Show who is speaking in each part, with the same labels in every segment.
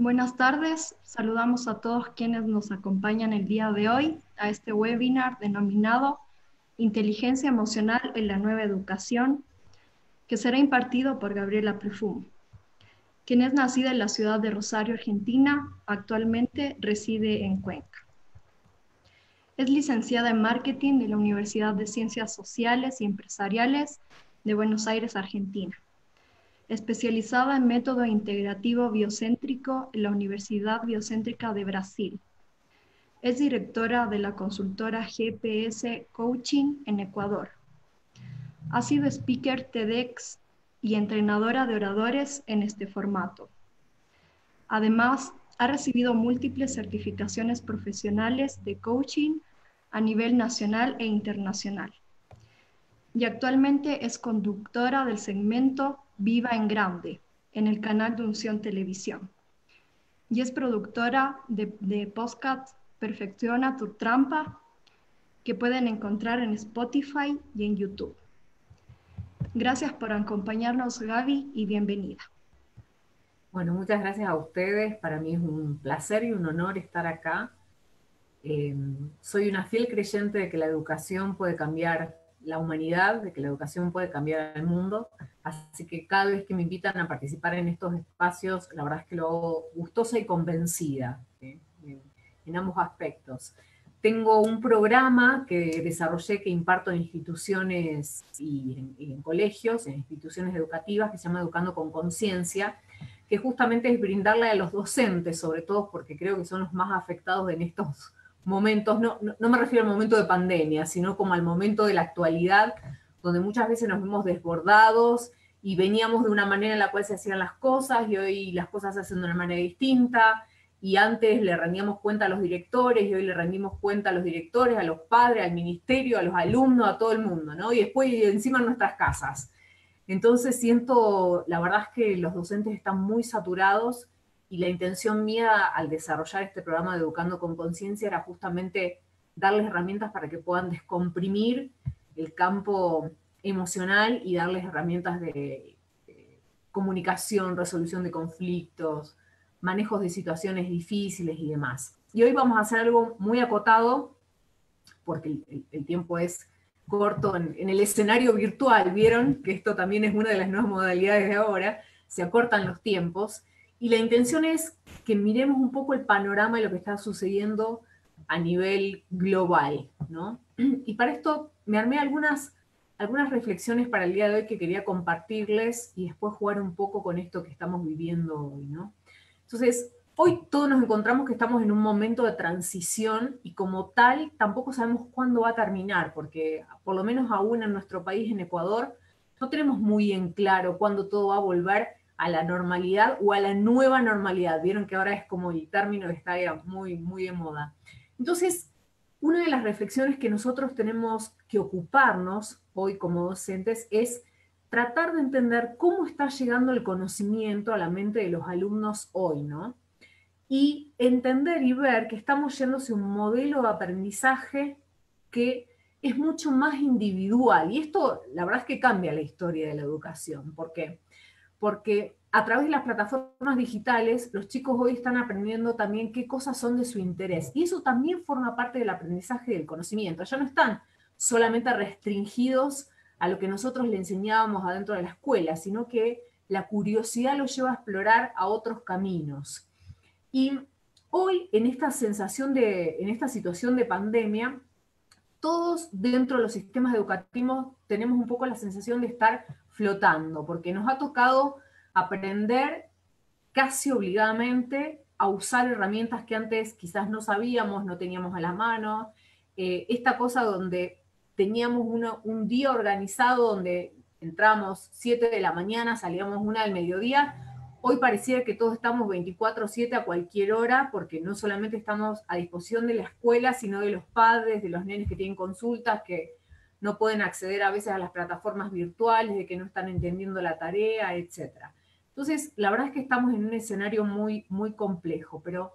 Speaker 1: Buenas tardes, saludamos a todos quienes nos acompañan el día de hoy a este webinar denominado Inteligencia Emocional en la Nueva Educación, que será impartido por Gabriela Perfum, quien es nacida en la ciudad de Rosario, Argentina, actualmente reside en Cuenca. Es licenciada en Marketing de la Universidad de Ciencias Sociales y Empresariales de Buenos Aires, Argentina. Especializada en método integrativo biocéntrico en la Universidad Biocéntrica de Brasil. Es directora de la consultora GPS Coaching en Ecuador. Ha sido speaker TEDx y entrenadora de oradores en este formato. Además, ha recibido múltiples certificaciones profesionales de coaching a nivel nacional e internacional. Y actualmente es conductora del segmento Viva en Grande en el canal de Unción Televisión. Y es productora de podcast Perfecciona tu trampa, que pueden encontrar en Spotify y en YouTube. Gracias por acompañarnos, Gaby, y bienvenida.
Speaker 2: Bueno, muchas gracias a ustedes. Para mí es un placer y un honor estar acá. Soy una fiel creyente de que la educación puede cambiar la humanidad, de que la educación puede cambiar el mundo. Así que cada vez que me invitan a participar en estos espacios, la verdad es que lo hago gustosa y convencida, en ambos aspectos. Tengo un programa que desarrollé, que imparto en instituciones y en colegios, en instituciones educativas, que se llama Educando con Conciencia, que justamente es brindarle a los docentes, sobre todo porque creo que son los más afectados en estos momentos. No me refiero al momento de pandemia, sino como al momento de la actualidad, donde muchas veces nos vemos desbordados y veníamos de una manera en la cual se hacían las cosas y hoy las cosas se hacen de una manera distinta, y antes le rendíamos cuenta a los directores y hoy le rendimos cuenta a los directores, a los padres, al ministerio, a los alumnos, a todo el mundo, ¿no? Y después encima en nuestras casas. Entonces siento, la verdad es que los docentes están muy saturados, y la intención mía al desarrollar este programa de Educando con Conciencia era justamente darles herramientas para que puedan descomprimir el campo emocional y darles herramientas de comunicación, resolución de conflictos, manejos de situaciones difíciles y demás. Y hoy vamos a hacer algo muy acotado, porque el tiempo es corto en el escenario virtual. Vieron que esto también es una de las nuevas modalidades de ahora, se acortan los tiempos, y la intención es que miremos un poco el panorama de lo que está sucediendo a nivel global, ¿no? Y para esto me armé algunas reflexiones para el día de hoy que quería compartirles y después jugar un poco con esto que estamos viviendo hoy, ¿no? Entonces, hoy todos nos encontramos que estamos en un momento de transición, y como tal tampoco sabemos cuándo va a terminar, porque por lo menos aún en nuestro país, en Ecuador, no tenemos muy en claro cuándo todo va a volver a la normalidad o a la nueva normalidad. Vieron que ahora es como el término que está muy, muy de moda. Entonces, una de las reflexiones que nosotros tenemos que ocuparnos hoy como docentes es tratar de entender cómo está llegando el conocimiento a la mente de los alumnos hoy, ¿no? Y entender y ver que estamos yendo hacia un modelo de aprendizaje que es mucho más individual. Y esto, la verdad es que cambia la historia de la educación. ¿Por qué? Porque a través de las plataformas digitales, los chicos hoy están aprendiendo también qué cosas son de su interés. Y eso también forma parte del aprendizaje del conocimiento. Ya no están solamente restringidos a lo que nosotros le enseñábamos adentro de la escuela, sino que la curiosidad los lleva a explorar a otros caminos. Y hoy, en esta en esta situación de pandemia, todos dentro de los sistemas educativos tenemos un poco la sensación de estar flotando, porque nos ha tocado aprender casi obligadamente a usar herramientas que antes quizás no sabíamos, no teníamos a la mano. Esta cosa donde teníamos un día organizado, donde entramos 7 de la mañana, salíamos 1 del mediodía. Hoy pareciera que todos estamos 24/7 a cualquier hora, porque no solamente estamos a disposición de la escuela, sino de los padres, de los nenes que tienen consultas, que no pueden acceder a veces a las plataformas virtuales, de que no están entendiendo la tarea, etcétera. Entonces, la verdad es que estamos en un escenario muy, muy complejo, pero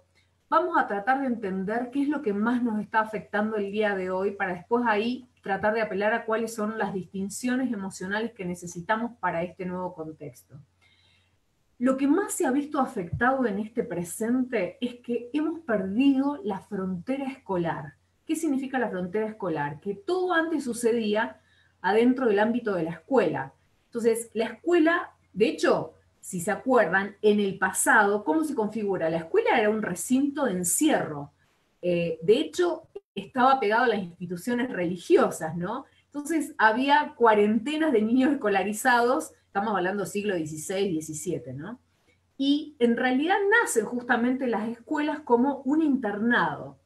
Speaker 2: vamos a tratar de entender qué es lo que más nos está afectando el día de hoy, para después ahí tratar de apelar a cuáles son las distinciones emocionales que necesitamos para este nuevo contexto. lo que más se ha visto afectado en este presente es que hemos perdido la frontera escolar. ¿Qué significa la frontera escolar? Que todo antes sucedía adentro del ámbito de la escuela. Entonces, la escuela, de hecho, si se acuerdan, en el pasado, ¿cómo se configura? La escuela era un recinto de encierro. De hecho, estaba pegado a las instituciones religiosas, ¿no? Entonces, había cuarentenas de niños escolarizados, estamos hablando del siglo XVI, XVII, ¿no? Y en realidad nacen justamente las escuelas como un internado.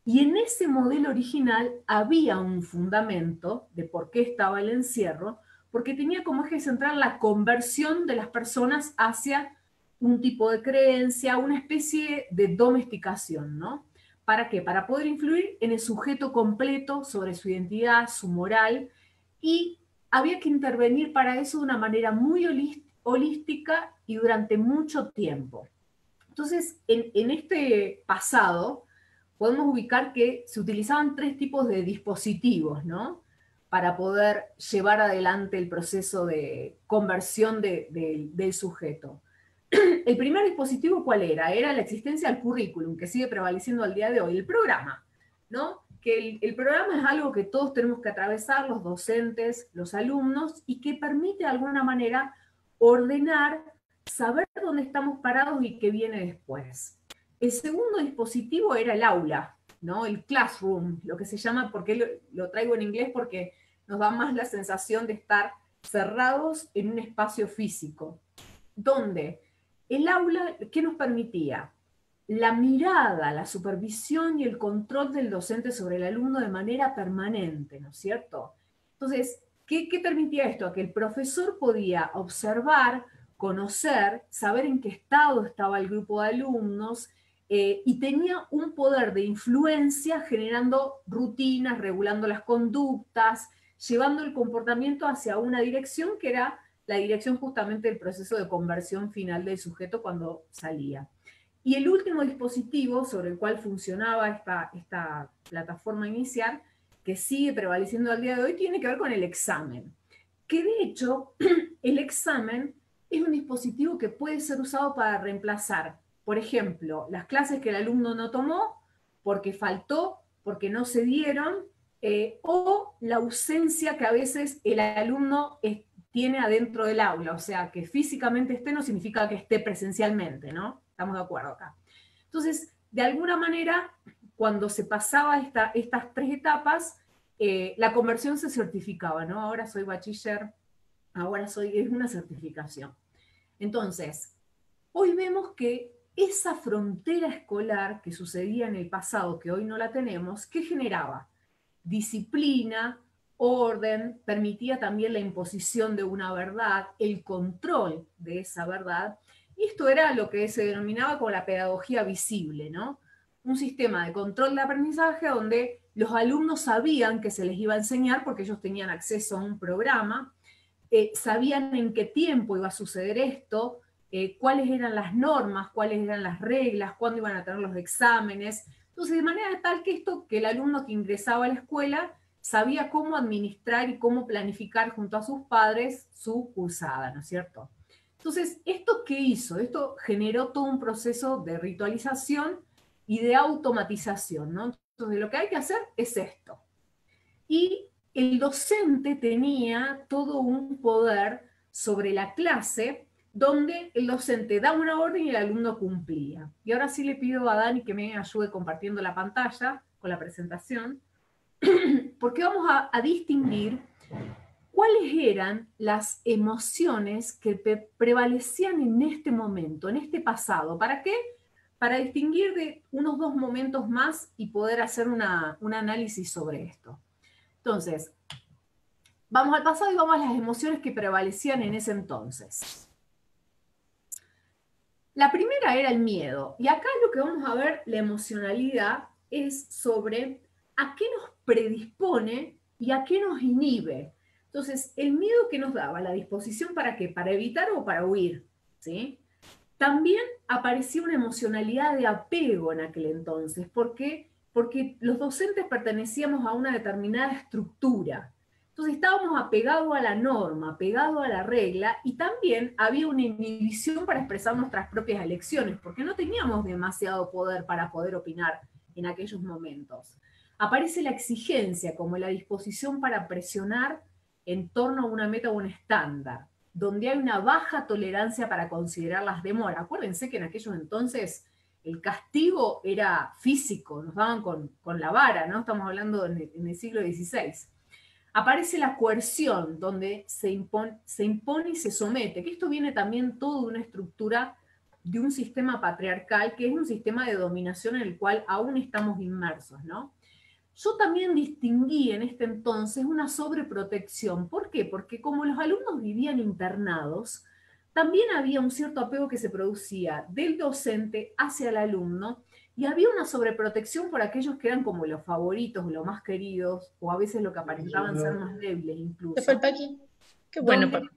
Speaker 2: Y en ese modelo original había un fundamento de por qué estaba el encierro, porque tenía como eje central la conversión de las personas hacia un tipo de creencia, una especie de domesticación, ¿no? ¿Para qué? Para poder influir en el sujeto completo sobre su identidad, su moral, y había que intervenir para eso de una manera muy holística y durante mucho tiempo. Entonces, en este pasado, podemos ubicar que se utilizaban tres tipos de dispositivos, ¿no? Para poder llevar adelante el proceso de conversión del sujeto. El primer dispositivo, ¿cuál era? Era la existencia del currículum, que sigue prevaleciendo al día de hoy, el programa, ¿no? Que el programa es algo que todos tenemos que atravesar, los docentes, los alumnos, y que permite de alguna manera ordenar, saber dónde estamos parados y qué viene después. El segundo dispositivo era el aula, ¿no? El classroom, lo que se llama, porque lo traigo en inglés porque nos da más la sensación de estar cerrados en un espacio físico, donde el aula, ¿qué nos permitía? La mirada, la supervisión y el control del docente sobre el alumno de manera permanente, ¿no es cierto? Entonces, ¿qué permitía esto? Que el profesor podía observar, conocer, saber en qué estado estaba el grupo de alumnos, y tenía un poder de influencia generando rutinas, regulando las conductas, llevando el comportamiento hacia una dirección que era la dirección justamente del proceso de conversión final del sujeto cuando salía. Y el último dispositivo sobre el cual funcionaba esta plataforma inicial, que sigue prevaleciendo al día de hoy, tiene que ver con el examen. Que de hecho, el examen es un dispositivo que puede ser usado para reemplazar, por ejemplo, las clases que el alumno no tomó, porque faltó, porque no se dieron, o la ausencia que a veces el alumno tiene adentro del aula, o sea, que físicamente esté no significa que esté presencialmente, ¿no? Estamos de acuerdo acá. Entonces, de alguna manera, cuando se pasaba estas tres etapas, la conversión se certificaba, ¿no? Ahora soy bachiller, es una certificación. Entonces, hoy vemos que esa frontera escolar que sucedía en el pasado, que hoy no la tenemos, ¿qué generaba? Disciplina, orden, permitía también la imposición de una verdad, el control de esa verdad, y esto era lo que se denominaba como la pedagogía visible, ¿no? Un sistema de control de aprendizaje donde los alumnos sabían que se les iba a enseñar porque ellos tenían acceso a un programa, sabían en qué tiempo iba a suceder esto, cuáles eran las normas, cuáles eran las reglas, cuándo iban a tener los exámenes. Entonces, de manera tal que el alumno que ingresaba a la escuela sabía cómo administrar y cómo planificar junto a sus padres su cursada, ¿no es cierto? Entonces, ¿esto qué hizo? Esto generó todo un proceso de ritualización y de automatización, ¿no? Entonces, lo que hay que hacer es esto. Y el docente tenía todo un poder sobre la clase, donde el docente da una orden y el alumno cumplía. Y ahora sí le pido a Dani que me ayude compartiendo la pantalla con la presentación, porque vamos a distinguir cuáles eran las emociones que prevalecían en este momento, en este pasado. ¿Para qué? Para distinguir de unos dos momentos más y poder hacer un análisis sobre esto. Entonces, vamos al pasado y vamos a las emociones que prevalecían en ese entonces. La primera era el miedo. Y acá lo que vamos a ver, la emocionalidad, es sobre a qué nos predispone y a qué nos inhibe. Entonces, el miedo que nos daba, la disposición para qué, para evitar o para huir, ¿sí? También aparecía una emocionalidad de apego en aquel entonces. ¿Por qué? Porque los docentes pertenecíamos a una determinada estructura. Entonces estábamos apegados a la norma, apegados a la regla, y también había una inhibición para expresar nuestras propias elecciones, porque no teníamos demasiado poder para poder opinar en aquellos momentos. Aparece la exigencia como la disposición para presionar en torno a una meta o un estándar, donde hay una baja tolerancia para considerar las demoras. Acuérdense que en aquellos entonces el castigo era físico, nos daban con la vara, ¿no? Estamos hablando en el siglo XVI. Aparece la coerción, donde se impone y se somete, que esto viene también todo de una estructura de un sistema patriarcal, que es un sistema de dominación en el cual aún estamos inmersos, ¿no? Yo también distinguí en este entonces una sobreprotección. ¿Por qué? Porque como los alumnos vivían internados, también había un cierto apego que se producía del docente hacia el alumno, y había una sobreprotección por aquellos que eran como los favoritos, los más queridos, o a veces lo que aparentaban ser más débiles
Speaker 3: Se fue el
Speaker 2: incluso,
Speaker 3: Paqui. Qué bueno,
Speaker 2: donde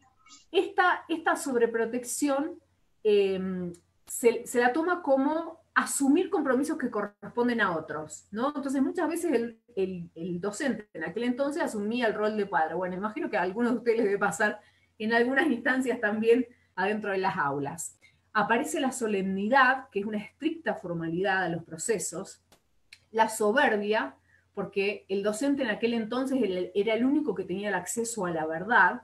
Speaker 3: Paqui.
Speaker 2: esta sobreprotección se la toma como asumir compromisos que corresponden a otros, ¿no? Entonces muchas veces el docente en aquel entonces asumía el rol de padre. Bueno, imagino que a algunos de ustedes les debe pasar en algunas instancias también adentro de las aulas. Aparece la solemnidad, que es una estricta formalidad a los procesos, la soberbia, porque el docente en aquel entonces era el único que tenía el acceso a la verdad.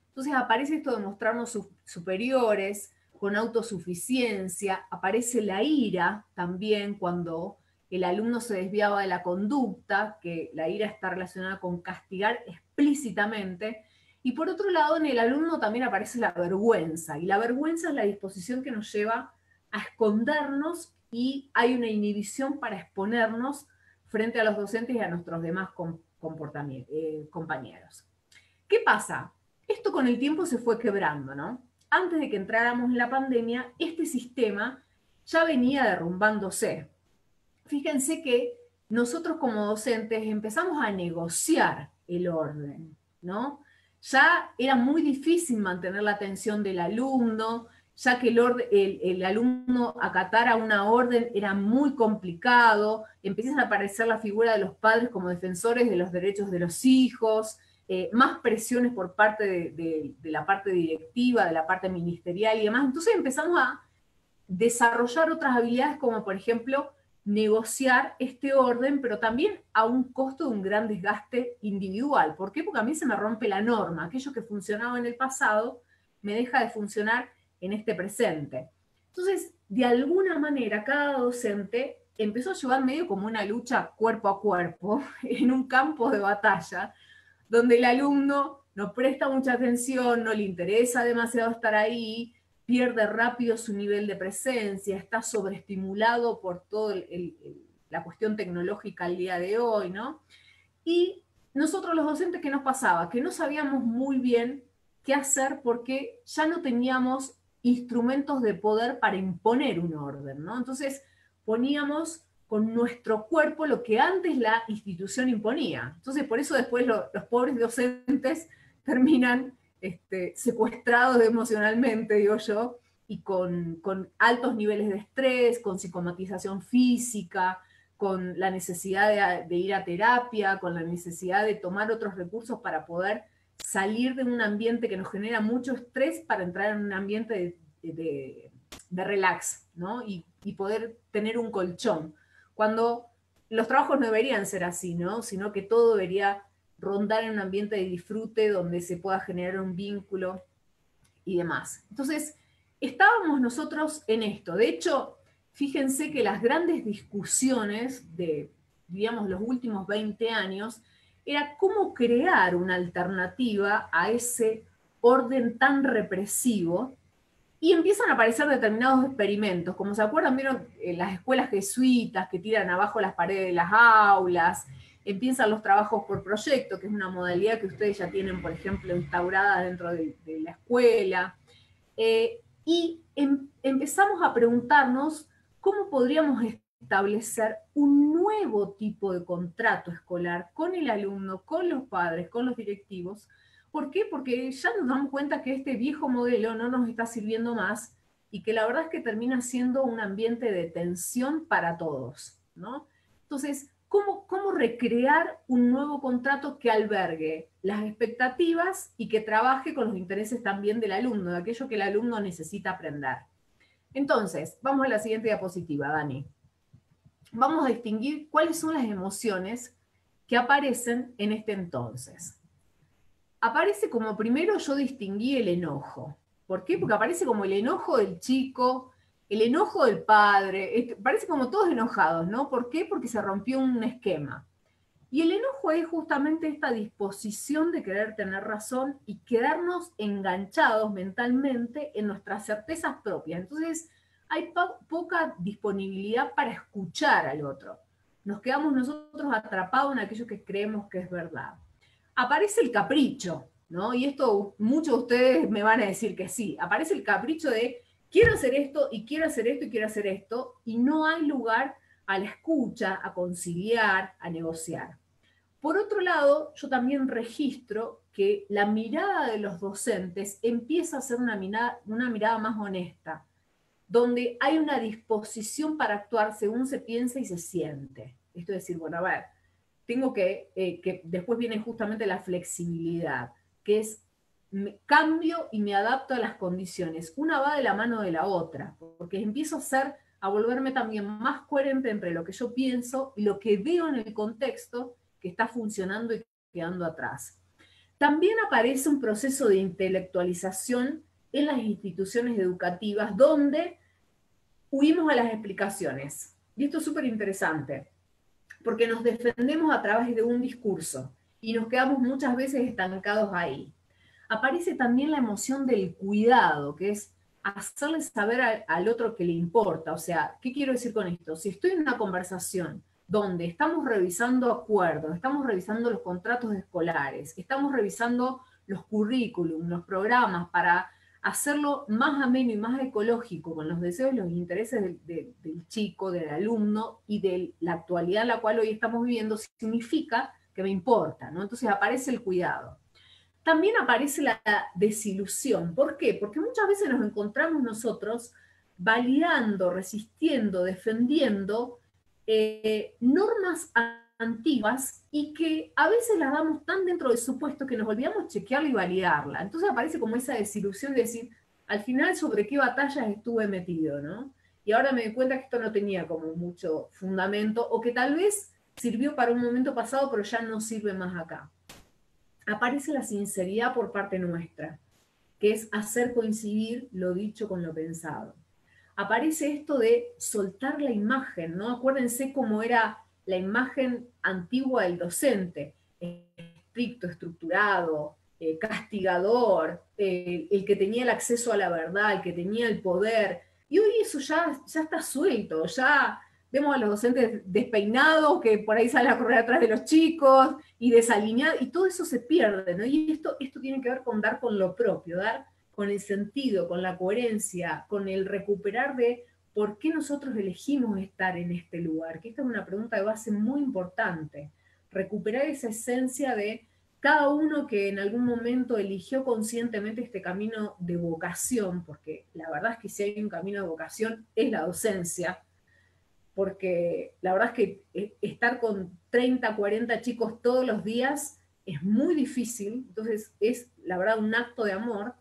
Speaker 2: Entonces aparece esto de mostrarnos superiores, con autosuficiencia, aparece la ira también cuando el alumno se desviaba de la conducta, que la ira está relacionada con castigar explícitamente, y por otro lado en el alumno también aparece la vergüenza, y la vergüenza es la disposición que nos lleva a escondernos, y hay una inhibición para exponernos frente a los docentes y a nuestros demás compañeros. ¿Qué pasa? Esto con el tiempo se fue quebrando, ¿no? Antes de que entráramos en la pandemia, este sistema ya venía derrumbándose. Fíjense que nosotros como docentes empezamos a negociar el orden, ¿no? Ya era muy difícil mantener la atención del alumno, ya que el alumno acatara una orden era muy complicado, empiezan a aparecer la figura de los padres como defensores de los derechos de los hijos, más presiones por parte de la parte directiva, de la parte ministerial y demás. Entonces empezamos a desarrollar otras habilidades como por ejemplo negociar este orden, pero también a un costo de un gran desgaste individual. ¿Por qué? Porque a mí se me rompe la norma. Aquello que funcionaba en el pasado me deja de funcionar en este presente. Entonces, de alguna manera, cada docente empezó a llevar medio como una lucha cuerpo a cuerpo en un campo de batalla, donde el alumno no presta mucha atención, no le interesa demasiado estar ahí, pierde rápido su nivel de presencia, está sobreestimulado por toda la cuestión tecnológica al día de hoy, ¿no? Y nosotros los docentes, ¿qué nos pasaba? Que no sabíamos muy bien qué hacer porque ya no teníamos instrumentos de poder para imponer un orden, ¿no? Entonces poníamos con nuestro cuerpo lo que antes la institución imponía. Entonces por eso después los pobres docentes terminan secuestrados emocionalmente, digo yo, y con altos niveles de estrés, con psicomatización física, con la necesidad de ir a terapia, con la necesidad de tomar otros recursos para poder salir de un ambiente que nos genera mucho estrés para entrar en un ambiente de relax, ¿no? Y poder tener un colchón. Cuando los trabajos no deberían ser así, ¿no? Sino que todo debería rondar en un ambiente de disfrute donde se pueda generar un vínculo y demás. Entonces, estábamos nosotros en esto. De hecho, fíjense que las grandes discusiones de, digamos, los últimos 20 años era cómo crear una alternativa a ese orden tan represivo, y empiezan a aparecer determinados experimentos, como se acuerdan, vieron las escuelas jesuitas que tiran abajo las paredes de las aulas, empiezan los trabajos por proyecto, que es una modalidad que ustedes ya tienen, por ejemplo, instaurada dentro de la escuela, y empezamos a preguntarnos cómo podríamos establecer un nuevo tipo de contrato escolar con el alumno, con los padres, con los directivos. ¿Por qué? Porque ya nos damos cuenta que este viejo modelo no nos está sirviendo más y que la verdad es que termina siendo un ambiente de tensión para todos, ¿no? Entonces, ¿cómo cómo recrear un nuevo contrato que albergue las expectativas y que trabaje con los intereses también del alumno, de aquello que el alumno necesita aprender. Entonces, vamos a la siguiente diapositiva, Dani. Vamos a distinguir cuáles son las emociones que aparecen en este entonces. Aparece como primero, yo distinguí el enojo. ¿Por qué? Porque aparece como el enojo del chico, el enojo del padre, parece como todos enojados, ¿no? ¿Por qué? Porque se rompió un esquema. Y el enojo es justamente esta disposición de querer tener razón y quedarnos enganchados mentalmente en nuestras certezas propias. Entonces, hay poca disponibilidad para escuchar al otro. Nos quedamos nosotros atrapados en aquello que creemos que es verdad. Aparece el capricho, ¿no? Y esto muchos de ustedes me van a decir que sí. Aparece el capricho de quiero hacer esto y quiero hacer esto y quiero hacer esto, y no hay lugar a la escucha, a conciliar, a negociar. Por otro lado, yo también registro que la mirada de los docentes empieza a ser una mirada más honesta, donde hay una disposición para actuar según se piensa y se siente. Esto es decir, bueno, a ver, tengo que después viene justamente la flexibilidad, que es cambio y me adapto a las condiciones. Una va de la mano de la otra, porque empiezo a volverme también más coherente entre lo que yo pienso y lo que veo en el contexto que está funcionando y quedando atrás. También aparece un proceso de intelectualización en las instituciones educativas donde huimos a las explicaciones. Y esto es súper interesante, porque nos defendemos a través de un discurso y nos quedamos muchas veces estancados ahí. Aparece también la emoción del cuidado, que es hacerle saber al otro que le importa. O sea, ¿qué quiero decir con esto? Si estoy en una conversación donde estamos revisando acuerdos, estamos revisando los contratos escolares, estamos revisando los currículums, los programas para hacerlo más ameno y más ecológico con los deseos y los intereses del chico, del alumno y de la actualidad en la cual hoy estamos viviendo, significa que me importa, ¿no? Entonces aparece el cuidado. También aparece la desilusión. ¿Por qué? Porque muchas veces nos encontramos nosotros validando, resistiendo, defendiendo normas antiguas y que a veces las damos tan dentro del supuesto que nos olvidamos chequearla y validarla. Entonces aparece como esa desilusión de decir, al final sobre qué batallas estuve metido, ¿no? Y ahora me doy cuenta que esto no tenía como mucho fundamento o que tal vez sirvió para un momento pasado pero ya no sirve más acá. Aparece la sinceridad por parte nuestra, que es hacer coincidir lo dicho con lo pensado. Aparece esto de soltar la imagen, ¿no? Acuérdense cómo era la imagen antigua del docente, estricto, estructurado, castigador, el que tenía el acceso a la verdad, el que tenía el poder, y hoy eso ya está suelto, ya vemos a los docentes despeinados, que por ahí salen a correr atrás de los chicos, y desalineados, y todo eso se pierde, ¿no? Y esto tiene que ver con dar con lo propio, dar con el sentido, con la coherencia, con el recuperar de por qué nosotros elegimos estar en este lugar, que esta es una pregunta de base muy importante, recuperar esa esencia de cada uno que en algún momento eligió conscientemente este camino de vocación, porque la verdad es que si hay un camino de vocación es la docencia, porque la verdad es que estar con 30, 40 chicos todos los días es muy difícil, entonces es la verdad un acto de amor,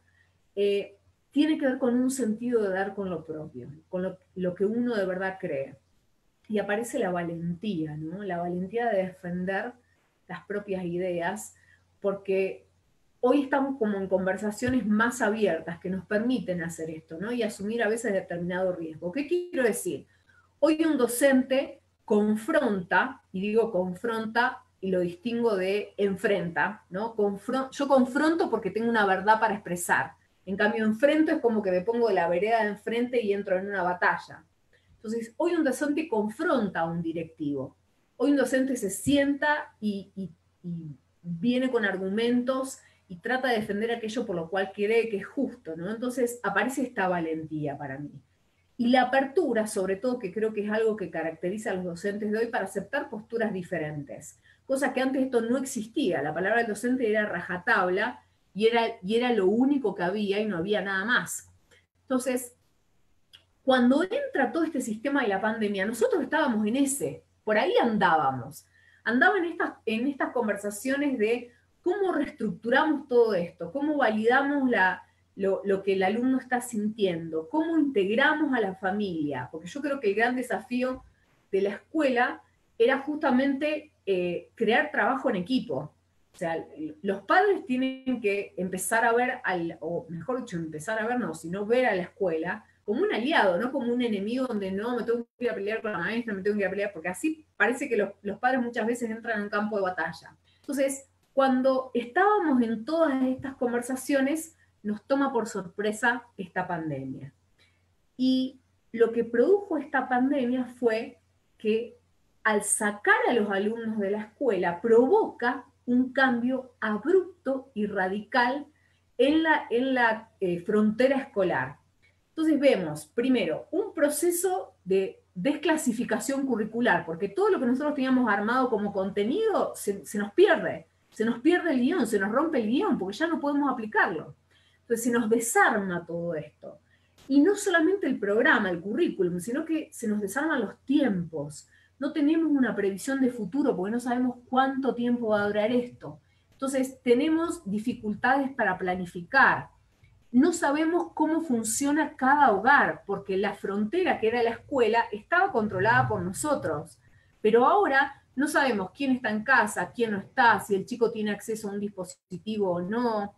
Speaker 2: tiene que ver con un sentido de dar con lo propio, con lo que uno de verdad cree. Y aparece la valentía, ¿no? La valentía de defender las propias ideas, porque hoy estamos como en conversaciones más abiertas que nos permiten hacer esto, ¿no? Y asumir a veces determinado riesgo. ¿Qué quiero decir? Hoy un docente confronta, y digo confronta y lo distingo de enfrenta, ¿no? Yo confronto porque tengo una verdad para expresar. En cambio, enfrento es como que me pongo de la vereda de enfrente y entro en una batalla. Entonces, hoy un docente confronta a un directivo. Hoy un docente se sienta y viene con argumentos y trata de defender aquello por lo cual cree que es justo, ¿no? Entonces, aparece esta valentía para mí. Y la apertura, sobre todo, que creo que es algo que caracteriza a los docentes de hoy para aceptar posturas diferentes. Cosa que antes esto no existía. La palabra del docente era rajatabla y era lo único que había y no había nada más. Entonces, cuando entra todo este sistema de la pandemia, nosotros estábamos en por ahí andábamos. andaba en estas conversaciones de cómo reestructuramos todo esto, cómo validamos lo que el alumno está sintiendo, cómo integramos a la familia, porque yo creo que el gran desafío de la escuela era justamente crear trabajo en equipo. O sea, los padres tienen que empezar a ver, o mejor dicho, empezar a ver, no, sino ver a la escuela como un aliado, no como un enemigo donde no, me tengo que ir a pelear con la maestra, me tengo que ir a pelear, porque así parece que los padres muchas veces entran en un campo de batalla. Entonces, cuando estábamos en todas estas conversaciones, nos toma por sorpresa esta pandemia. Y lo que produjo esta pandemia fue que al sacar a los alumnos de la escuela provoca un cambio abrupto y radical en la frontera escolar. Entonces vemos, primero, un proceso de desclasificación curricular, porque todo lo que nosotros teníamos armado como contenido se nos pierde el guión, se nos rompe el guión, porque ya no podemos aplicarlo. Entonces se nos desarma todo esto. Y no solamente el programa, el currículum, sino que se nos desarman los tiempos. No tenemos una previsión de futuro porque no sabemos cuánto tiempo va a durar esto. Entonces tenemos dificultades para planificar. No sabemos cómo funciona cada hogar, porque la frontera que era la escuela estaba controlada por nosotros. Pero ahora no sabemos quién está en casa, quién no está, si el chico tiene acceso a un dispositivo o no,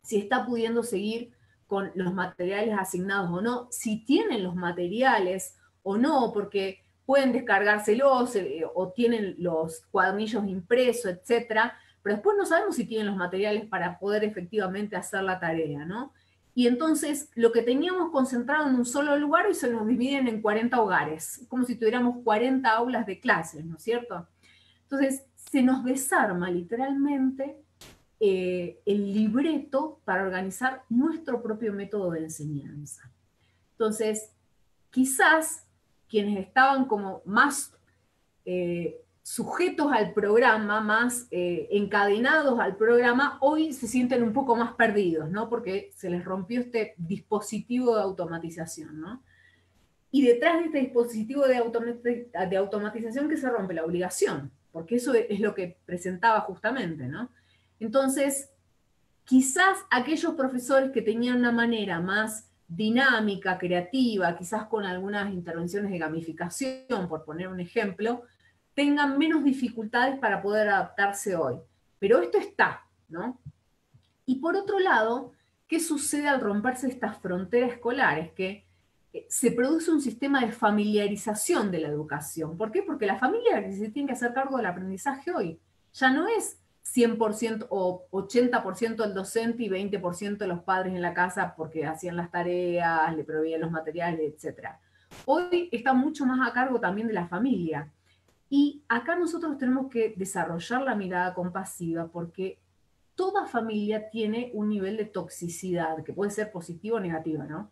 Speaker 2: si está pudiendo seguir con los materiales asignados o no, si tienen los materiales o no, porque pueden descargárselos o tienen los cuadernillos impresos, etcétera, pero después no sabemos si tienen los materiales para poder efectivamente hacer la tarea, ¿no? Y entonces lo que teníamos concentrado en un solo lugar hoy se nos dividen en 40 hogares, como si tuviéramos 40 aulas de clases, ¿no es cierto? Entonces se nos desarma literalmente el libreto para organizar nuestro propio método de enseñanza. Entonces, quizás quienes estaban como más sujetos al programa, más encadenados al programa, hoy se sienten un poco más perdidos, ¿no? Porque se les rompió este dispositivo de automatización, ¿no? Y detrás de este dispositivo de automatización que se rompe la obligación, porque eso es lo que presentaba justamente, ¿no? Entonces, quizás aquellos profesores que tenían una manera más dinámica, creativa, quizás con algunas intervenciones de gamificación, por poner un ejemplo, tengan menos dificultades para poder adaptarse hoy. Pero esto está, ¿no? Y por otro lado, ¿qué sucede al romperse estas fronteras escolares? Que se produce un sistema de familiarización de la educación. ¿Por qué? Porque la familia que se tiene que hacer cargo del aprendizaje hoy ya no es 100% o 80% el docente y 20% los padres en la casa porque hacían las tareas, le proveían los materiales, etc. Hoy está mucho más a cargo también de la familia. Y acá nosotros tenemos que desarrollar la mirada compasiva porque toda familia tiene un nivel de toxicidad, que puede ser positivo o negativo, ¿no?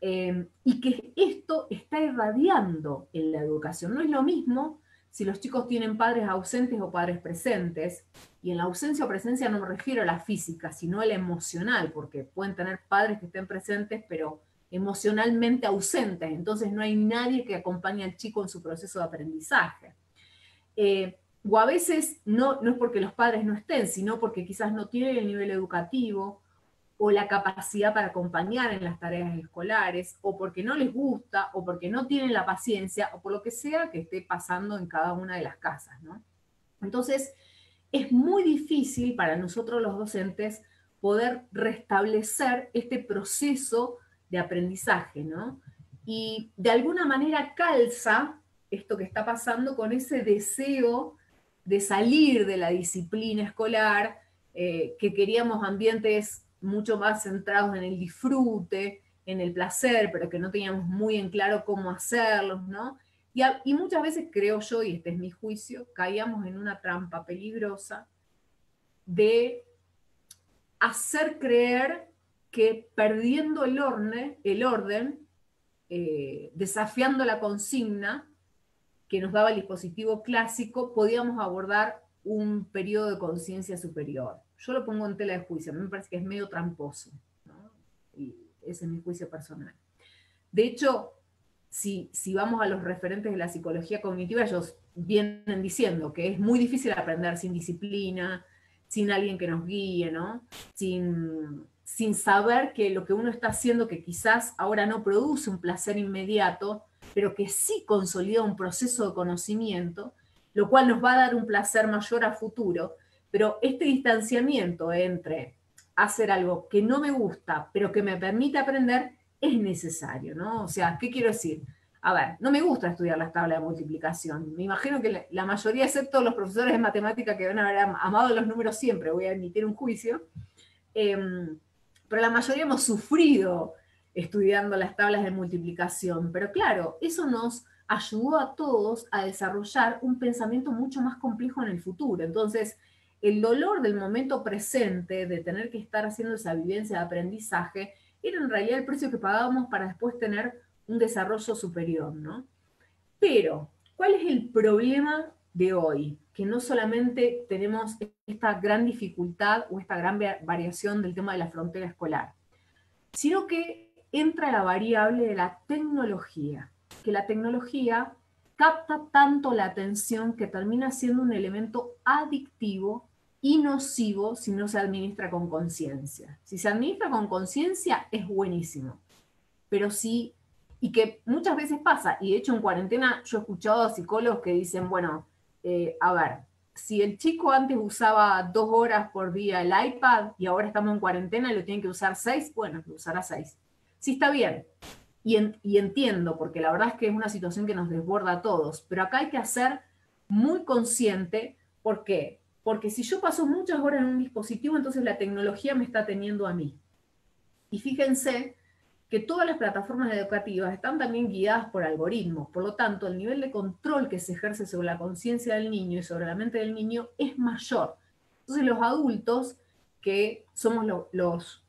Speaker 2: Y que esto está irradiando en la educación. No es lo mismo si los chicos tienen padres ausentes o padres presentes, y en la ausencia o presencia no me refiero a la física, sino a la emocional, porque pueden tener padres que estén presentes, pero emocionalmente ausentes, entonces no hay nadie que acompañe al chico en su proceso de aprendizaje. O a veces no es porque los padres no estén, sino porque quizás no tienen el nivel educativo o la capacidad para acompañar en las tareas escolares, o porque no les gusta, o porque no tienen la paciencia, o por lo que sea que esté pasando en cada una de las casas, ¿no? Entonces, es muy difícil para nosotros los docentes poder restablecer este proceso de aprendizaje, ¿no? Y de alguna manera calza esto que está pasando con ese deseo de salir de la disciplina escolar, que queríamos ambientes mucho más centrados en el disfrute, en el placer, pero que no teníamos muy en claro cómo hacerlos, ¿no? Y muchas veces creo yo, y este es mi juicio, caíamos en una trampa peligrosa de hacer creer que perdiendo el orden desafiando la consigna que nos daba el dispositivo clásico, podíamos abordar un periodo de conciencia superior. Yo lo pongo en tela de juicio, a mí me parece que es medio tramposo, ¿no? Y ese es mi juicio personal. De hecho, si vamos a los referentes de la psicología cognitiva, ellos vienen diciendo, que es muy difícil aprender sin disciplina, sin alguien que nos guíe, ¿no? Sin saber que lo que uno está haciendo, que quizás ahora no produce un placer inmediato, pero que sí consolida un proceso de conocimiento, lo cual nos va a dar un placer mayor a futuro, pero este distanciamiento entre hacer algo que no me gusta, pero que me permite aprender, es necesario, ¿no? O sea, ¿qué quiero decir? A ver, no me gusta estudiar las tablas de multiplicación. Me imagino que la mayoría, excepto los profesores de matemática que van a haber amado los números siempre, voy a emitir un juicio, pero la mayoría hemos sufrido estudiando las tablas de multiplicación. Pero claro, eso nos ayudó a todos a desarrollar un pensamiento mucho más complejo en el futuro. Entonces, el dolor del momento presente, de tener que estar haciendo esa vivencia de aprendizaje, era en realidad el precio que pagábamos para después tener un desarrollo superior, ¿no? Pero, ¿cuál es el problema de hoy? Que no solamente tenemos esta gran dificultad o esta gran variación del tema de la frontera escolar, sino que entra la variable de la tecnología, que la tecnología capta tanto la atención que termina siendo un elemento adictivo y nocivo si no se administra con conciencia. Si se administra con conciencia es buenísimo, pero sí, y que muchas veces pasa, y de hecho en cuarentena yo he escuchado a psicólogos que dicen, bueno, a ver, si el chico antes usaba 2 horas por día el iPad y ahora estamos en cuarentena y lo tiene que usar 6, bueno, lo usará 6. Sí, está bien, y entiendo, porque la verdad es que es una situación que nos desborda a todos, pero acá hay que hacer muy consciente. ¿Por qué? Porque si yo paso muchas horas en un dispositivo, entonces la tecnología me está teniendo a mí. Y fíjense que todas las plataformas educativas están también guiadas por algoritmos. Por lo tanto, el nivel de control que se ejerce sobre la conciencia del niño y sobre la mente del niño es mayor. Entonces, los adultos, que somos los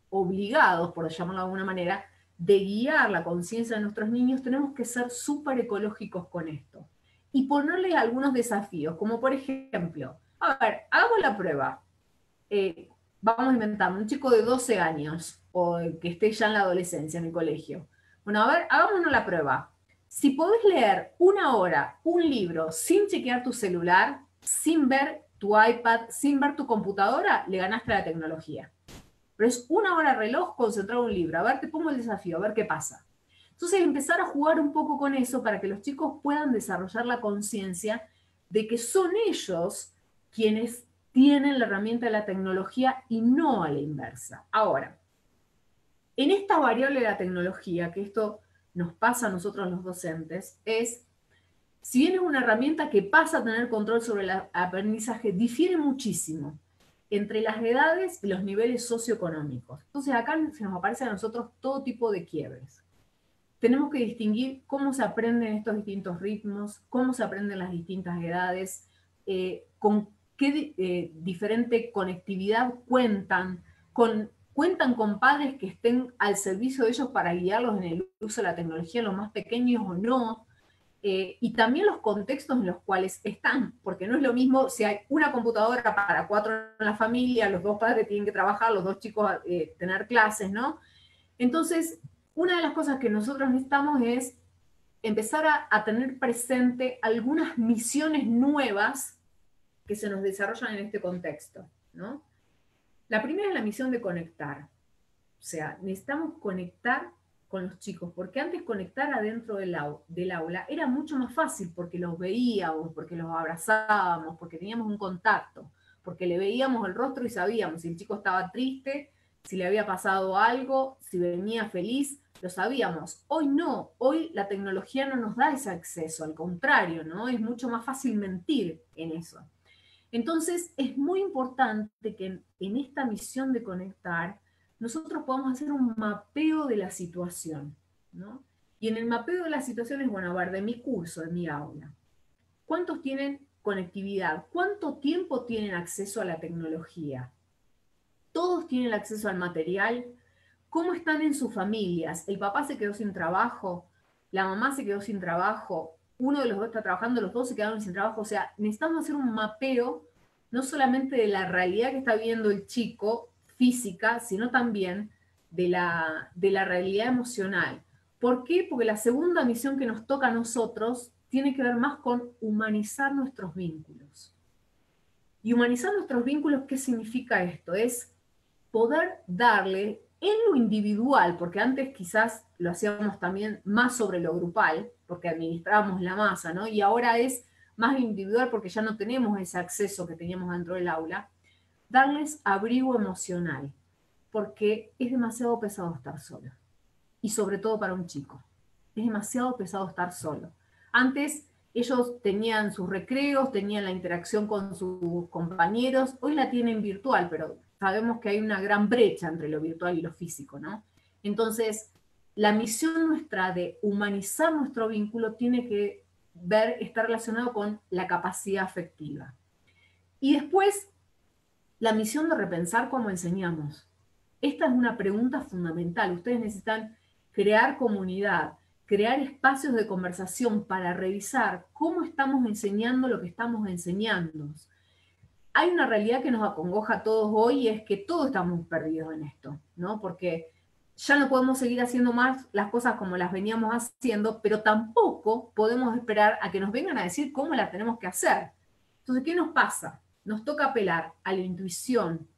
Speaker 2: obligados, por llamarlo de alguna manera, de guiar la conciencia de nuestros niños, tenemos que ser súper ecológicos con esto. Y ponerles algunos desafíos, como por ejemplo, a ver, hagamos la prueba. Vamos a inventar un chico de 12 años o que esté ya en la adolescencia en el colegio. Bueno, a ver, hagámonos la prueba. Si podés leer 1 hora un libro sin chequear tu celular, sin ver tu iPad, sin ver tu computadora, le ganaste a la tecnología. Pero es 1 hora reloj concentrado en un libro. A ver, te pongo el desafío, a ver qué pasa. Entonces, empezar a jugar un poco con eso para que los chicos puedan desarrollar la conciencia de que son ellos quienes tienen la herramienta de la tecnología y no a la inversa. Ahora, en esta variable de la tecnología, que esto nos pasa a nosotros los docentes, es, si bien es una herramienta que pasa a tener control sobre el aprendizaje, difiere muchísimo entre las edades y los niveles socioeconómicos. Entonces acá se nos aparece a nosotros todo tipo de quiebres. Tenemos que distinguir cómo se aprenden estos distintos ritmos, cómo se aprenden las distintas edades, con qué diferente conectividad cuentan con padres que estén al servicio de ellos para guiarlos en el uso de la tecnología, los más pequeños o no, y también los contextos en los cuales están, porque no es lo mismo si hay una computadora para 4 en la familia, los 2 padres tienen que trabajar, los 2 chicos tener clases, ¿no? Entonces, una de las cosas que nosotros necesitamos es empezar a tener presente algunas misiones nuevas que se nos desarrollan en este contexto, ¿no? La primera es la misión de conectar. O sea, necesitamos conectar con los chicos, porque antes conectar adentro del aula era mucho más fácil, porque los veíamos, porque los abrazábamos, porque teníamos un contacto, porque le veíamos el rostro y sabíamos si el chico estaba triste, si le había pasado algo, si venía feliz, lo sabíamos. Hoy no, hoy la tecnología no nos da ese acceso, al contrario, ¿no? Es mucho más fácil mentir en eso. Entonces, es muy importante que en esta misión de conectar, nosotros podamos hacer un mapeo de la situación, ¿no? Y en el mapeo de la situación es, bueno, a ver, de mi curso, de mi aula, ¿cuántos tienen conectividad? ¿Cuánto tiempo tienen acceso a la tecnología? ¿Todos tienen acceso al material? ¿Cómo están en sus familias? ¿El papá se quedó sin trabajo? ¿La mamá se quedó sin trabajo? ¿Uno de los dos está trabajando? ¿Los dos se quedaron sin trabajo? O sea, necesitamos hacer un mapeo no solamente de la realidad que está viendo el chico, física, sino también de la realidad emocional. ¿Por qué? Porque la segunda misión que nos toca a nosotros tiene que ver más con humanizar nuestros vínculos. Y humanizar nuestros vínculos, ¿qué significa esto? Es poder darle en lo individual, porque antes quizás lo hacíamos también más sobre lo grupal, porque administrábamos la masa, ¿no? Y ahora es más individual porque ya no tenemos ese acceso que teníamos dentro del aula, darles abrigo emocional, porque es demasiado pesado estar solo. Y sobre todo para un chico. Es demasiado pesado estar solo. Antes ellos tenían sus recreos, tenían la interacción con sus compañeros, hoy la tienen virtual, pero sabemos que hay una gran brecha entre lo virtual y lo físico, ¿no? Entonces, la misión nuestra de humanizar nuestro vínculo tiene que está relacionado con la capacidad afectiva. Y después, la misión de repensar cómo enseñamos. Esta es una pregunta fundamental. Ustedes necesitan crear comunidad, crear espacios de conversación para revisar cómo estamos enseñando lo que estamos enseñando. Hay una realidad que nos acongoja a todos hoy y es que todos estamos perdidos en esto, ¿no? Porque ya no podemos seguir haciendo más las cosas como las veníamos haciendo, pero tampoco podemos esperar a que nos vengan a decir cómo las tenemos que hacer. Entonces, ¿qué nos pasa? Nos toca apelar a la intuición,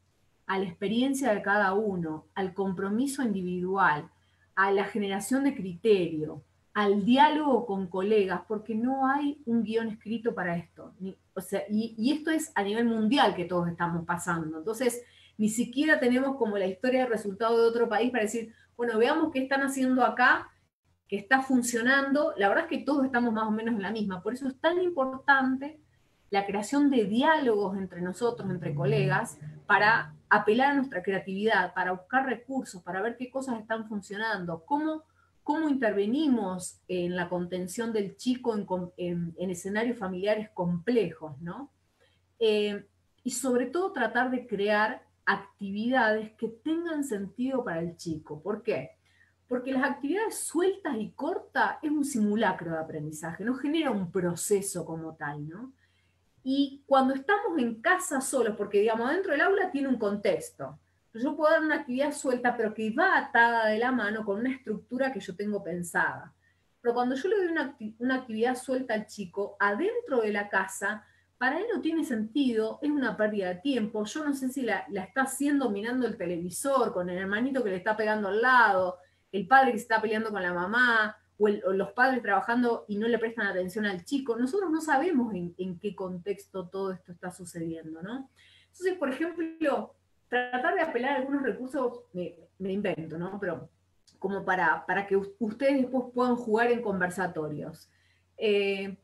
Speaker 2: a la experiencia de cada uno, al compromiso individual, a la generación de criterio, al diálogo con colegas, porque no hay un guión escrito para esto. Y esto es a nivel mundial que todos estamos pasando. Entonces, ni siquiera tenemos como la historia de resultado de otro país para decir, bueno, veamos qué están haciendo acá, que está funcionando. La verdad es que todos estamos más o menos en la misma. Por eso es tan importante la creación de diálogos entre nosotros, entre colegas, para apelar a nuestra creatividad, para buscar recursos, para ver qué cosas están funcionando, cómo intervenimos en la contención del chico en escenarios familiares complejos, ¿no? Y sobre todo tratar de crear actividades que tengan sentido para el chico. ¿Por qué? Porque las actividades sueltas y cortas es un simulacro de aprendizaje, no genera un proceso como tal, ¿no? Y cuando estamos en casa solos, porque digamos, dentro del aula tiene un contexto, yo puedo dar una actividad suelta, pero que va atada de la mano con una estructura que yo tengo pensada. Pero cuando yo le doy una actividad suelta al chico, adentro de la casa, para él no tiene sentido, es una pérdida de tiempo. Yo no sé si la está haciendo mirando el televisor, con el hermanito que le está pegando al lado, el padre que se está peleando con la mamá, o los padres trabajando y no le prestan atención al chico. Nosotros no sabemos en qué contexto todo esto está sucediendo, ¿no? Entonces, por ejemplo, tratar de apelar a algunos recursos, me invento, ¿no? Pero como para que ustedes después puedan jugar en conversatorios.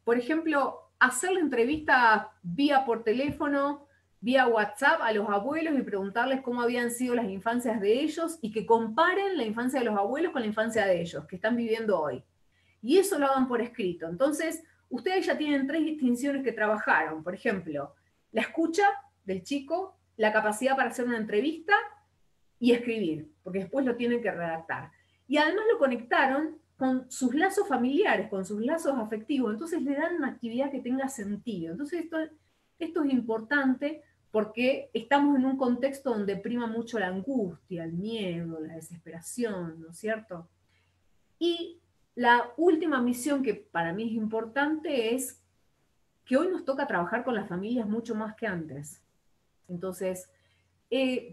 Speaker 2: Por ejemplo, hacerle entrevistas vía por teléfono, vía WhatsApp a los abuelos y preguntarles cómo habían sido las infancias de ellos y que comparen la infancia de los abuelos con la infancia de ellos, que están viviendo hoy. Y eso lo hagan por escrito. Entonces, ustedes ya tienen 3 distinciones que trabajaron. Por ejemplo, la escucha del chico, la capacidad para hacer una entrevista y escribir, porque después lo tienen que redactar. Y además lo conectaron con sus lazos familiares, con sus lazos afectivos. Entonces le dan una actividad que tenga sentido. Entonces esto es importante porque estamos en un contexto donde prima mucho la angustia, el miedo, la desesperación, ¿no es cierto? Y la última misión que para mí es importante es que hoy nos toca trabajar con las familias mucho más que antes. Entonces,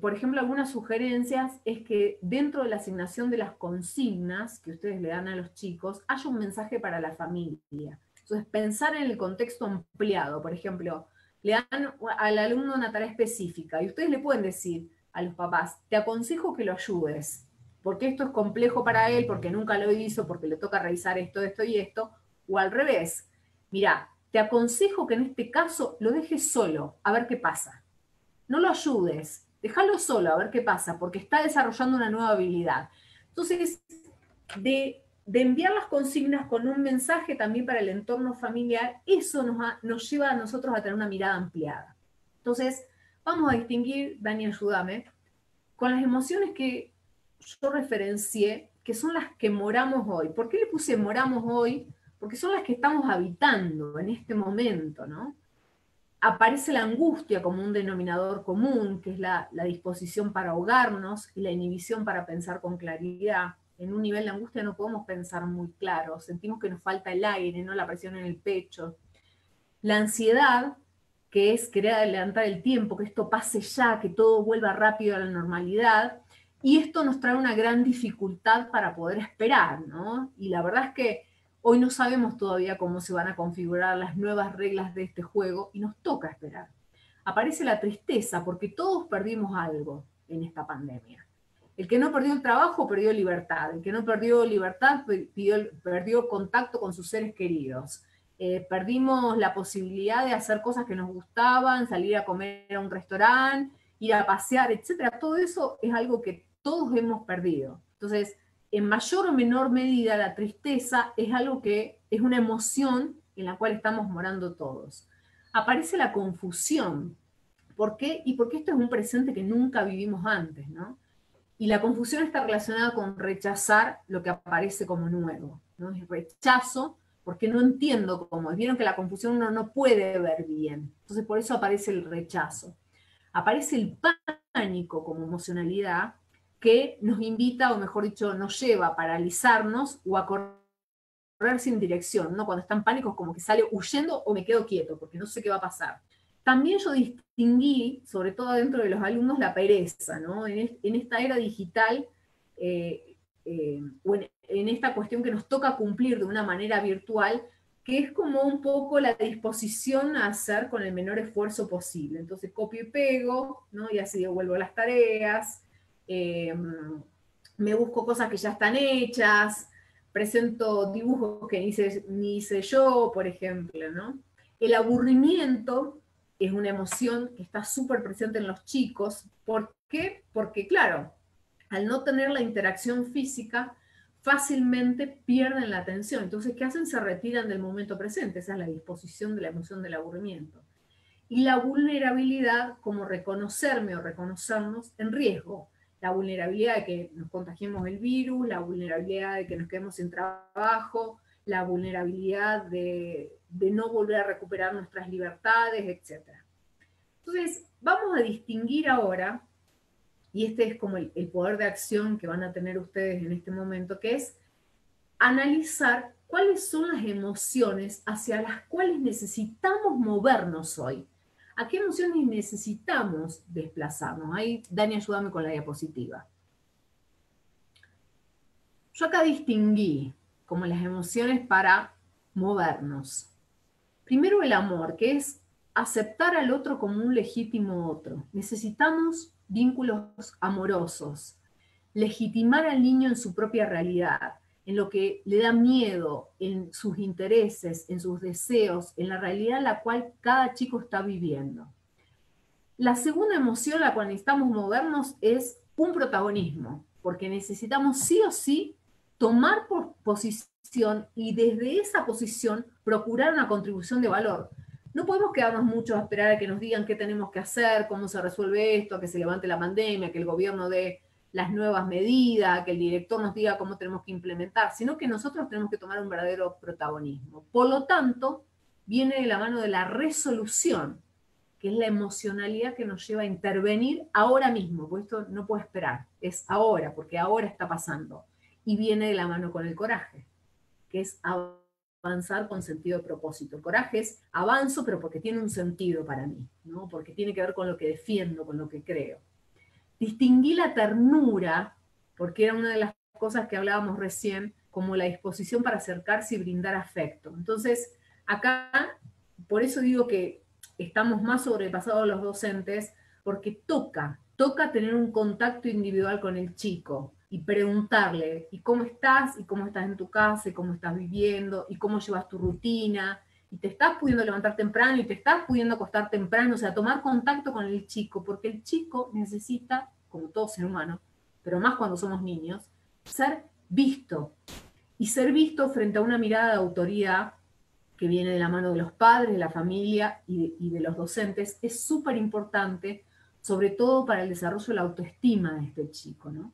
Speaker 2: por ejemplo, algunas sugerencias es que dentro de la asignación de las consignas que ustedes le dan a los chicos, haya un mensaje para la familia. Entonces, pensar en el contexto ampliado. Por ejemplo, le dan al alumno una tarea específica y ustedes le pueden decir a los papás, te aconsejo que lo ayudes, porque esto es complejo para él, porque nunca lo hizo, porque le toca revisar esto, esto y esto, o al revés. Mira, te aconsejo que en este caso lo dejes solo, a ver qué pasa. No lo ayudes, déjalo solo, a ver qué pasa, porque está desarrollando una nueva habilidad. Entonces, de enviar las consignas con un mensaje también para el entorno familiar, eso nos lleva a nosotros a tener una mirada ampliada. Entonces, vamos a distinguir, Dani, ayúdame, con las emociones que yo referencié, que son las que moramos hoy. ¿Por qué le puse moramos hoy? Porque son las que estamos habitando en este momento, ¿no? Aparece la angustia como un denominador común, que es la disposición para ahogarnos y la inhibición para pensar con claridad. en un nivel de angustia no podemos pensar muy claro, sentimos que nos falta el aire, ¿no? La presión en el pecho. La ansiedad, que es querer adelantar el tiempo, que esto pase ya, que todo vuelva rápido a la normalidad, y esto nos trae una gran dificultad para poder esperar, ¿no? Y la verdad es que hoy no sabemos todavía cómo se van a configurar las nuevas reglas de este juego y nos toca esperar. Aparece la tristeza porque todos perdimos algo en esta pandemia. El que no perdió el trabajo perdió libertad, el que no perdió libertad perdió contacto con sus seres queridos. Perdimos la posibilidad de hacer cosas que nos gustaban, salir a comer a un restaurante, ir a pasear, etcétera. Todo eso es algo que todos hemos perdido. Entonces, en mayor o menor medida, la tristeza es algo que es una emoción en la cual estamos morando todos. Aparece la confusión. ¿Por qué? Y porque esto es un presente que nunca vivimos antes, ¿no? Y la confusión está relacionada con rechazar lo que aparece como nuevo, ¿no? Es rechazo porque no entiendo cómo. Vieron que la confusión uno no puede ver bien. Entonces por eso aparece el rechazo. Aparece el pánico como emocionalidad que nos invita, o mejor dicho, nos lleva a paralizarnos o a correr sin dirección, ¿no? Cuando está en pánico es como que sale huyendo o me quedo quieto porque no sé qué va a pasar. También yo distinguí, sobre todo dentro de los alumnos, la pereza, ¿no? En esta era digital, o en esta cuestión que nos toca cumplir de una manera virtual, que es como un poco la disposición a hacer con el menor esfuerzo posible. Entonces copio y pego, ¿no? Y así devuelvo las tareas, me busco cosas que ya están hechas, presento dibujos que ni hice yo, por ejemplo, ¿no? El aburrimiento es una emoción que está súper presente en los chicos. ¿Por qué? Porque, claro, al no tener la interacción física, fácilmente pierden la atención. Entonces, ¿qué hacen? Se retiran del momento presente. Esa es la disposición de la emoción del aburrimiento. Y la vulnerabilidad, como reconocerme o reconocernos en riesgo. La vulnerabilidad de que nos contagiemos el virus, la vulnerabilidad de que nos quedemos sin trabajo, la vulnerabilidad de no volver a recuperar nuestras libertades, etc. Entonces, vamos a distinguir ahora, y este es como el poder de acción que van a tener ustedes en este momento, que es analizar cuáles son las emociones hacia las cuales necesitamos movernos hoy. ¿A qué emociones necesitamos desplazarnos? Ahí, Dani, ayúdame con la diapositiva. Yo acá distinguí como las emociones para movernos. Primero el amor, que es aceptar al otro como un legítimo otro. Necesitamos vínculos amorosos, legitimar al niño en su propia realidad, en lo que le da miedo, en sus intereses, en sus deseos, en la realidad en la cual cada chico está viviendo. La segunda emoción a la cual necesitamos movernos es un protagonismo, porque necesitamos sí o sí tomar posición y desde esa posición procurar una contribución de valor. No podemos quedarnos mucho a esperar a que nos digan qué tenemos que hacer, cómo se resuelve esto, a que se levante la pandemia, que el gobierno dé las nuevas medidas, que el director nos diga cómo tenemos que implementar, sino que nosotros tenemos que tomar un verdadero protagonismo. Por lo tanto, viene de la mano de la resolución, que es la emocionalidad que nos lleva a intervenir ahora mismo, porque esto no puede esperar, es ahora, porque ahora está pasando. Y viene de la mano con el coraje, que es avanzar con sentido de propósito. El coraje es avanzo, pero porque tiene un sentido para mí, ¿no? Porque tiene que ver con lo que defiendo, con lo que creo. Distinguí la ternura, porque era una de las cosas que hablábamos recién, como la disposición para acercarse y brindar afecto. Entonces, acá, por eso digo que estamos más sobrepasados los docentes, porque toca tener un contacto individual con el chico y preguntarle, ¿y cómo estás? ¿Y cómo estás en tu casa? ¿Y cómo estás viviendo? ¿Y cómo llevas tu rutina? ¿Y te estás pudiendo levantar temprano? ¿Y te estás pudiendo acostar temprano? O sea, tomar contacto con el chico, porque el chico necesita, como todo ser humano, pero más cuando somos niños, ser visto. Y ser visto frente a una mirada de autoridad que viene de la mano de los padres, de la familia y de los docentes, es súper importante, sobre todo para el desarrollo de la autoestima de este chico, ¿no?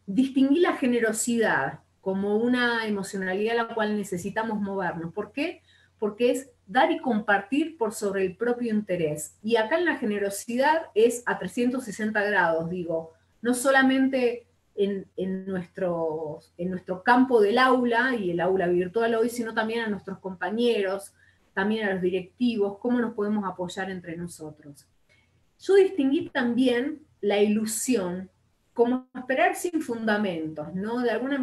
Speaker 2: Distinguí la generosidad como una emocionalidad a la cual necesitamos movernos. ¿Por qué? Porque es dar y compartir por sobre el propio interés. Y acá en la generosidad es a 360 grados, digo, no solamente en nuestro campo del aula y el aula virtual hoy, sino también a nuestros compañeros, también a los directivos, cómo nos podemos apoyar entre nosotros. Yo distinguí también la ilusión como esperar sin fundamentos, ¿no? De alguna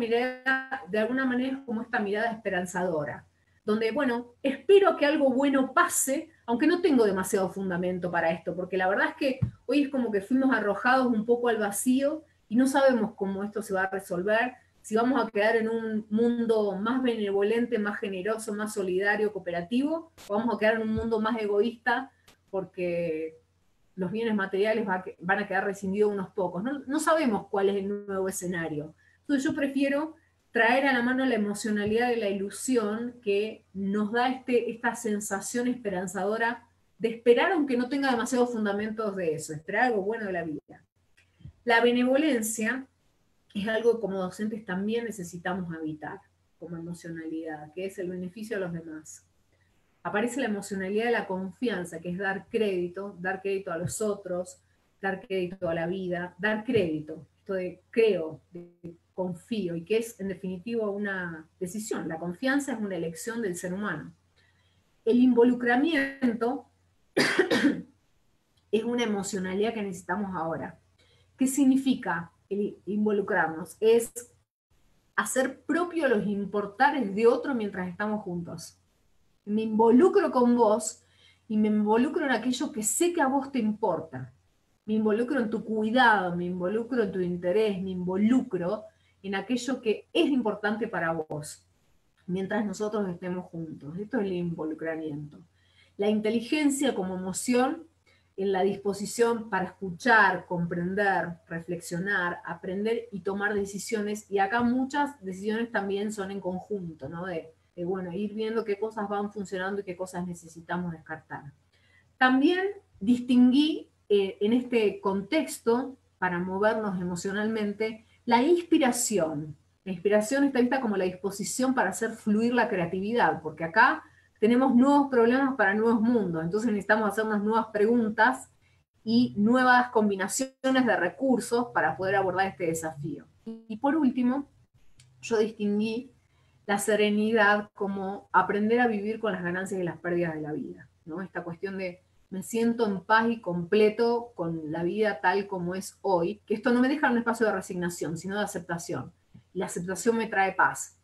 Speaker 2: manera como esta mirada esperanzadora, donde, bueno, espero que algo bueno pase, aunque no tengo demasiado fundamento para esto, porque la verdad es que hoy es como que fuimos arrojados un poco al vacío y no sabemos cómo esto se va a resolver, si vamos a quedar en un mundo más benevolente, más generoso, más solidario, cooperativo, o vamos a quedar en un mundo más egoísta, porque los bienes materiales van a quedar rescindidos unos pocos. No sabemos cuál es el nuevo escenario. Entonces yo prefiero traer a la mano la emocionalidad de la ilusión que nos da esta sensación esperanzadora de esperar, aunque no tenga demasiados fundamentos de eso, esperar algo bueno de la vida. La benevolencia es algo que como docentes también necesitamos habitar como emocionalidad, que es el beneficio a los demás. Aparece la emocionalidad de la confianza, que es dar crédito a los otros, dar crédito a la vida, dar crédito, esto de creo, de confío, y que es en definitiva una decisión. La confianza es una elección del ser humano. El involucramiento es una emocionalidad que necesitamos ahora. ¿Qué significa el involucrarnos? Es hacer propio los importares de otro mientras estamos juntos. Me involucro con vos y me involucro en aquello que sé que a vos te importa. Me involucro en tu cuidado, me involucro en tu interés, me involucro en aquello que es importante para vos, mientras nosotros estemos juntos. Esto es el involucramiento. La inteligencia como emoción en la disposición para escuchar, comprender, reflexionar, aprender y tomar decisiones, y acá muchas decisiones también son en conjunto, ¿no? De bueno, ir viendo qué cosas van funcionando y qué cosas necesitamos descartar. También distinguí en este contexto, para movernos emocionalmente, la inspiración. La inspiración está vista como la disposición para hacer fluir la creatividad, porque acá tenemos nuevos problemas para nuevos mundos, entonces necesitamos hacernos nuevas preguntas y nuevas combinaciones de recursos para poder abordar este desafío. Y por último, yo distinguí la serenidad como aprender a vivir con las ganancias y las pérdidas de la vida, ¿no? Esta cuestión de me siento en paz y completo con la vida tal como es hoy, que esto no me deja un espacio de resignación, sino de aceptación. La aceptación me trae paz.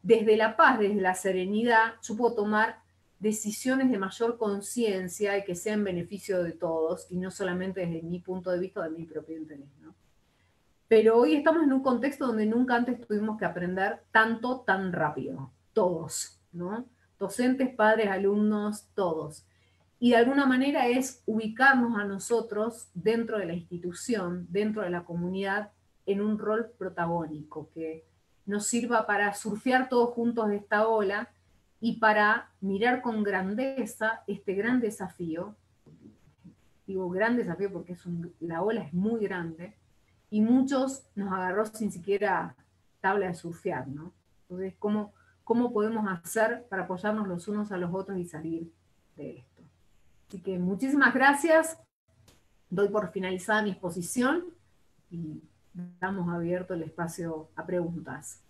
Speaker 2: Desde la paz, desde la serenidad, yo puedo tomar decisiones de mayor conciencia y que sean en beneficio de todos, y no solamente desde mi punto de vista o de mi propio interés, ¿no? Pero hoy estamos en un contexto donde nunca antes tuvimos que aprender tanto, tan rápido. Todos, ¿no? Docentes, padres, alumnos, todos. Y de alguna manera es ubicarnos a nosotros dentro de la institución, dentro de la comunidad, en un rol protagónico que nos sirva para surfear todos juntos de esta ola y para mirar con grandeza este gran desafío. Digo gran desafío porque la ola es muy grande, y muchos nos agarró sin siquiera tabla de surfear, ¿no? Entonces, ¿cómo podemos hacer para apoyarnos los unos a los otros y salir de esto? Así que muchísimas gracias, doy por finalizada mi exposición y damos abierto el espacio a preguntas.